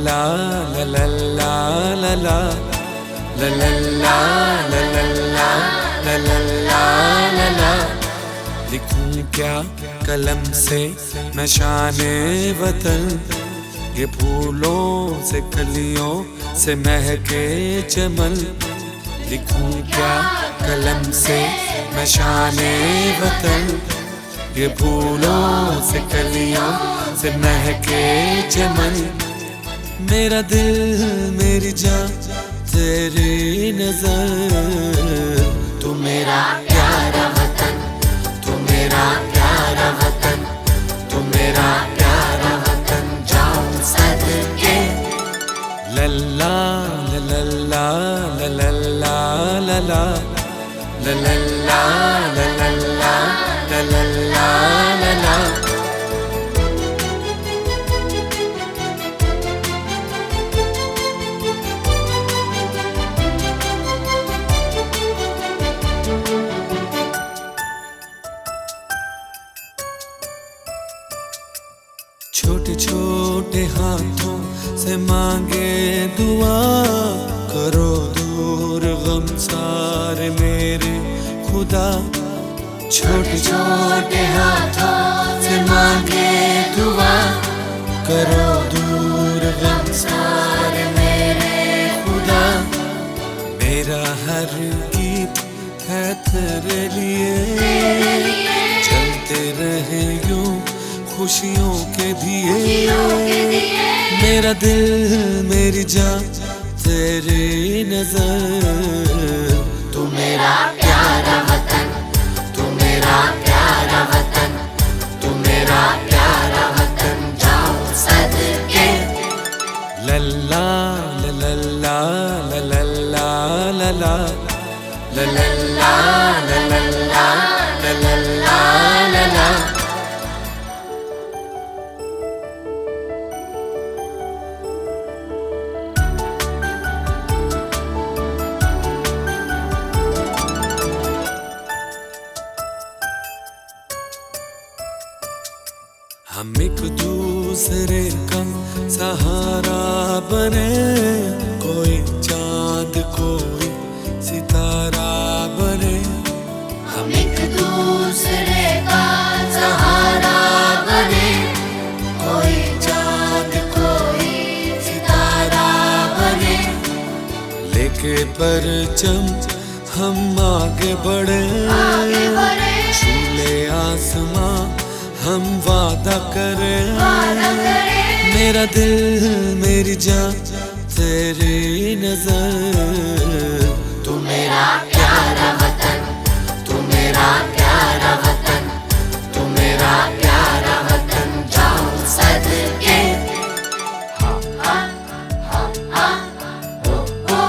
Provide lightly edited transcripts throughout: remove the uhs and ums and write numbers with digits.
ला ला ला ला ला ला ला ला ला ला ला ला ला ला ला ला। लिखूं क्या कलम से मैं शाने वतन, ये फूलों से कलियों से महके चमन। लिखूं क्या कलम से मैं शाने वतन, ये फूलों से कलियों से महके चमन। मेरा दिल मेरी जान तेरी नजर, तू मेरा प्यारा वतन, तू मेरा प्यारा वतन, तू मेरा प्यारा वतन जाऊं सदके। लल्ला लल्ला लल्ला लल्ला लल्ला लल्ला लल्ला लल्ला। छोटे छोटे हाथों से मांगे दुआ, करो दूर गम सारे मेरे खुदा। छोटे छोटे हाथों से मांगे दुआ, करो दूर गम सारे मेरे खुदा। मेरा हर गीत है तेरे लिए, चलते रहे यूं खुशियों के दिए। मेरा दिल मेरी जान तेरी नजर, तू मेरा प्यारा वतन, तू मेरा प्यारा वतन, तू मेरा प्यारा वतन जाऊं सदके। लल्ला लल्ला लल्ला लल्ला लल्ला लल्ला लल्ला लल्ला। हम एक दूसरे का सहारा बने, कोई चांद कोई सितारा बने। हम एक दूसरे का सहारा बने, कोई चांद कोई सितारा बने। लेके परचम हम आगे बढ़े, छूले आसमां हम वादा करें। मेरा दिल मेरी जान तेरी नजर, तू मेरा प्यारा वतन, तू मेरा प्यारा वतन, तू मेरा प्यारा वतन जाऊं सदके। हा हा हा ओ ओ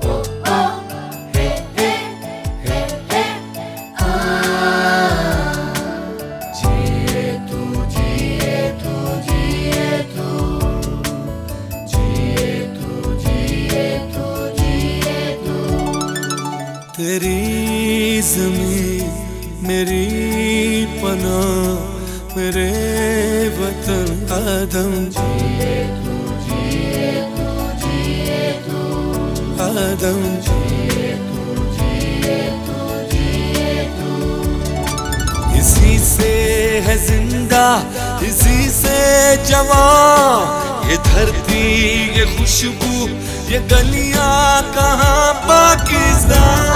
ओ ओ हे हे हे हे तेरी ज़मीं मेरी पनाह, मेरे वतन आदम जिए तू जिए तू जिए तू आदम। जिए तू जिए तू जिए तू। इसी से है जिंदा इसी से जवां, ये धरती ये खुशबू ये गलियां कहाँ पाकिस्तान।